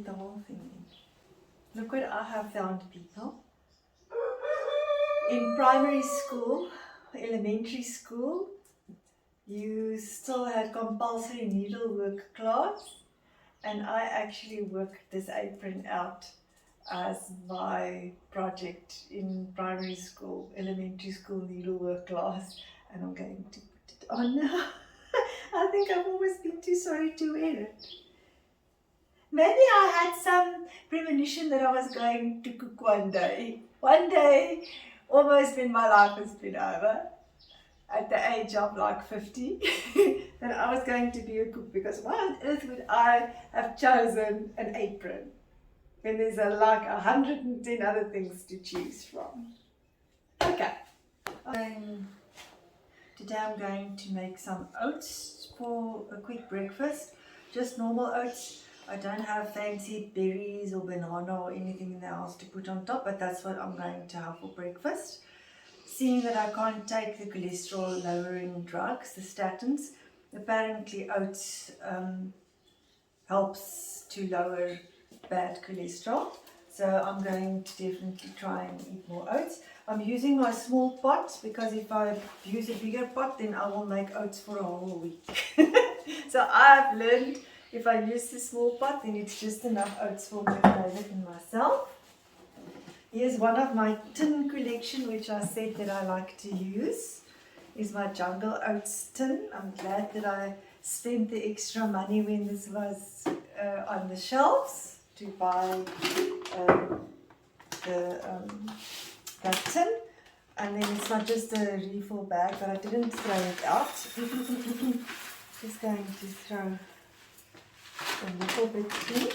the whole thing in. Look what I have found, people. In primary school, elementary school, you still had compulsory needlework class, and I actually worked this apron out as my project in primary school, elementary school needlework class, and I'm going to put it on now. I think I've always been too sorry to wear it. Maybe I had some premonition that I was going to cook one day. One day, almost when my life has been over, at the age of like 50, that I was going to be a cook, because why on earth would I have chosen an apron when there's like 110 other things to choose from? Okay. Today I'm going to make some oats for a quick breakfast. Just normal oats. I don't have fancy berries or banana or anything in the house to put on top, but that's what I'm going to have for breakfast. Seeing that I can't take the cholesterol lowering drugs, the statins, apparently oats helps to lower bad cholesterol. So I'm going to definitely try and eat more oats. I'm using my small pot because if I use a bigger pot, then I will make oats for a whole week. So I've learned if I use the small pot, then it's just enough oats for my David and myself. Here's one of my tin collection, which I said that I like to use, is my Jungle Oats tin. I'm glad that I spent the extra money when this was on the shelves to buy that tin. And then it's not just a refill bag, but I didn't throw it out. Just going to throw a little bit in.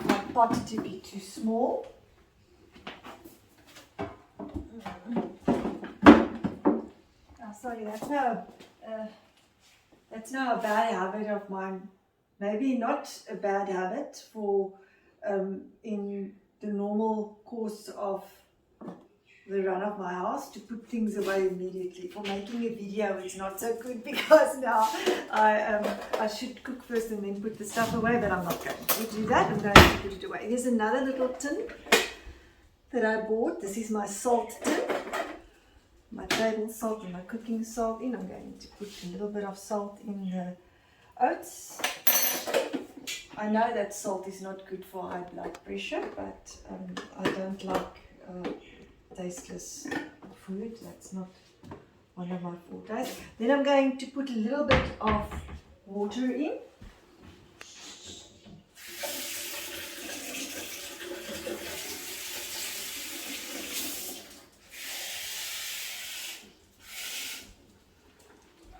My pot to be too small. Oh, sorry, that's now a bad habit of mine. Maybe not a bad habit for in the normal course of the run of my house to put things away immediately. For making a video, it's not so good because now I should cook first and then put the stuff away, but I'm not going to do that. I'm going to put it away. Here's another little tin that I bought. This is my salt tin, my table salt and my cooking salt in. I'm going to put a little bit of salt in the oats. I know that salt is not good for high blood pressure, but I don't like tasteless food. That's not one of my fortes. Then I'm going to put a little bit of water in.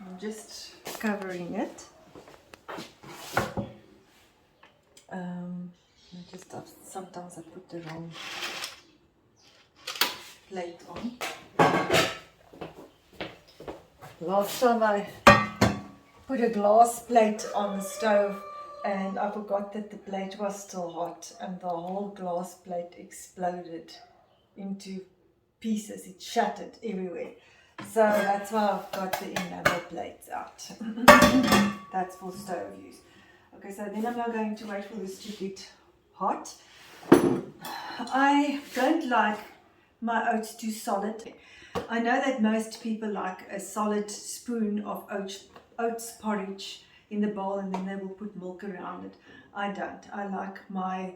I'm just covering it. Sometimes I put the wrong plate on. Last time I put a glass plate on the stove and I forgot that the plate was still hot, and the whole glass plate exploded into pieces. It shattered everywhere. So that's why I've got the enamel plates out. That's for stove use. Okay, so then I'm now going to wait for this to get hot. I don't like my oats too solid. I know that most people like a solid spoon of oats porridge in the bowl and then they will put milk around it. I don't. I like my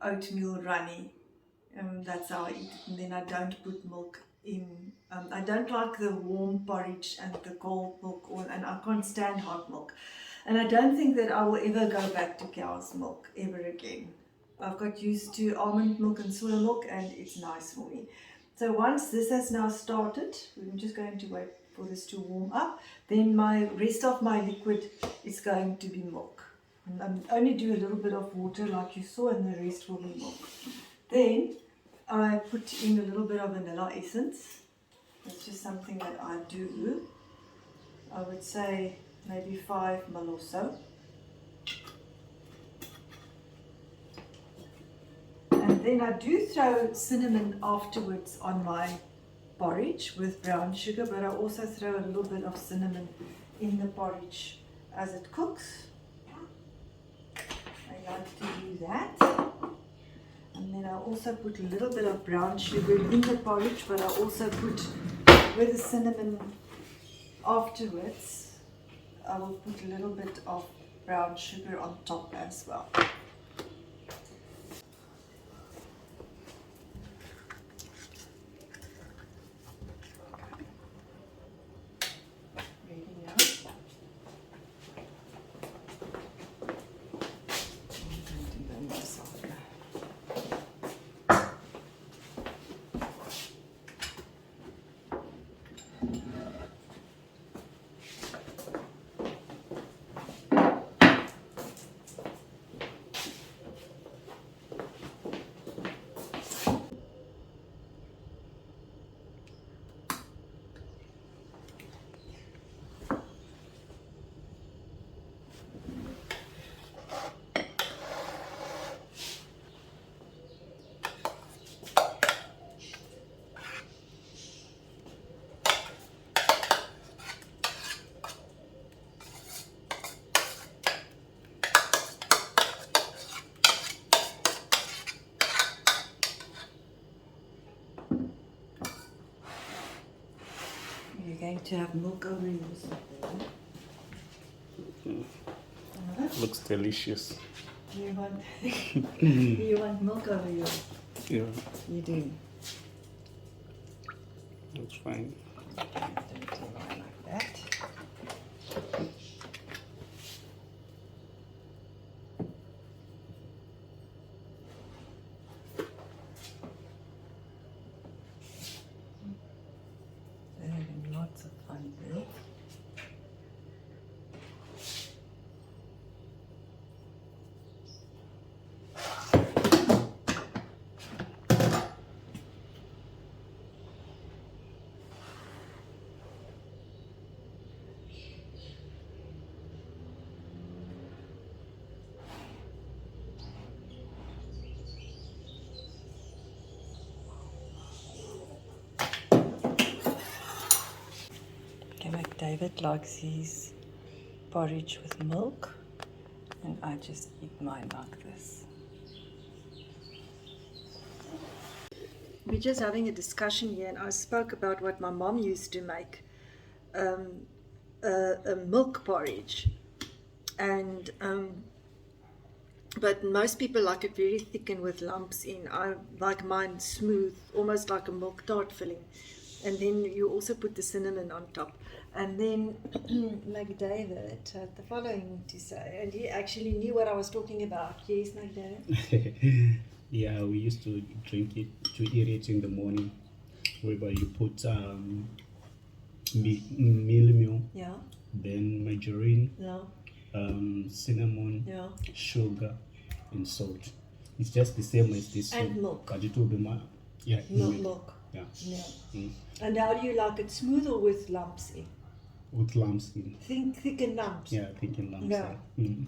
oatmeal runny. That's how I eat it. And then I don't put milk in. I don't like the warm porridge and the cold milk, and I can't stand hot milk. And I don't think that I will ever go back to cow's milk ever again. I've got used to almond milk and soya milk, and it's nice for me. So once this has now started, I'm just going to wait for this to warm up. Then my rest of my liquid is going to be milk. And I'm only do a little bit of water like you saw, and the rest will be milk. Then I put in a little bit of vanilla essence. It's just something that I do. I would say maybe 5 ml or so. And then I do throw cinnamon afterwards on my porridge with brown sugar, but I also throw a little bit of cinnamon in the porridge as it cooks. I like to do that. And then I also put a little bit of brown sugar in the porridge, but I also put with the cinnamon afterwards. I will put a little bit of brown sugar on top as well. Ready now. I'm going to burn myself now. You're going to have milk over yours. Looks delicious. You want, you want milk over yours? Yeah, You do. looks fine. Like that. They're having lots of fun there. Okay, like David likes his porridge with milk, and I just eat mine like this. We're just having a discussion here, and I spoke about what my mom used to make, a milk porridge, and but most people like it very thick and with lumps in. I like mine smooth, almost like a milk tart filling. And then you also put the cinnamon on top. And then McDavid had the following to say, and he actually knew what I was talking about. Yes, McDavid? Yeah, we used to drink it, to eat it in the morning, whereby you put meal, Yeah, then margarine, yeah, cinnamon, yeah. sugar, and salt. It's just the same as this And one, milk. but it will be yeah, Milk. yeah, Yeah. Mm. And how do you like it, smooth or with lumps in? with lumps in. Thick and lumps. Yeah, thinking lumps. Yeah. Mm.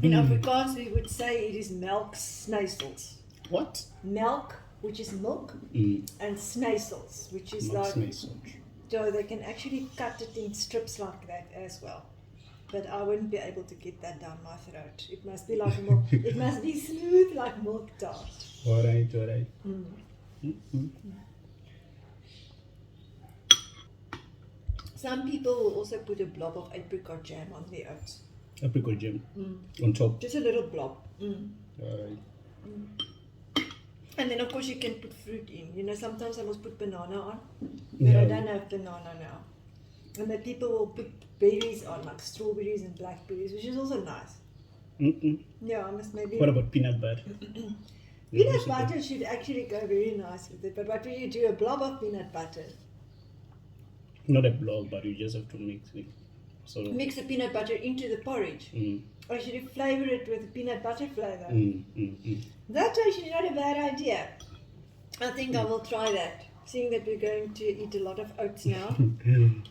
In Afrikaans, we would say it is melk sneisels. What? Milk, which is milk, and sneisels, which is Not like, sneisel. so they can actually cut it in strips like that as well. But I wouldn't be able to get that down my throat. It must be like milk. It must be smooth like milk tart. All right. Mm. Mm-hmm. Some people will also put a blob of apricot jam on their oats. Apricot jam on top. Just a little blob. Mm. All right. And then of course you can put fruit in. You know, sometimes I must put banana on. But Yeah. I don't have banana now. And then people will put berries on, like strawberries and blackberries, which is also nice. Yeah, I must maybe... What about peanut butter? Peanut butter should actually go very nice with it. But what will you do? A blob of peanut butter. Not a blob, but you just have to mix it. So Mix the peanut butter into the porridge. Or should you flavor it with peanut butter flavor? That's actually not a bad idea. I think I will try that. Seeing that we're going to eat a lot of oats now,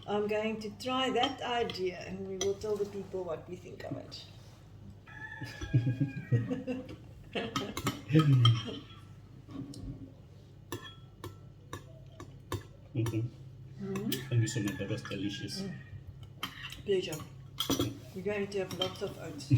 I'm going to try that idea and we will tell the people what we think of it. Thank you so much. That was delicious. Pleasure. We're going to have lots of oats.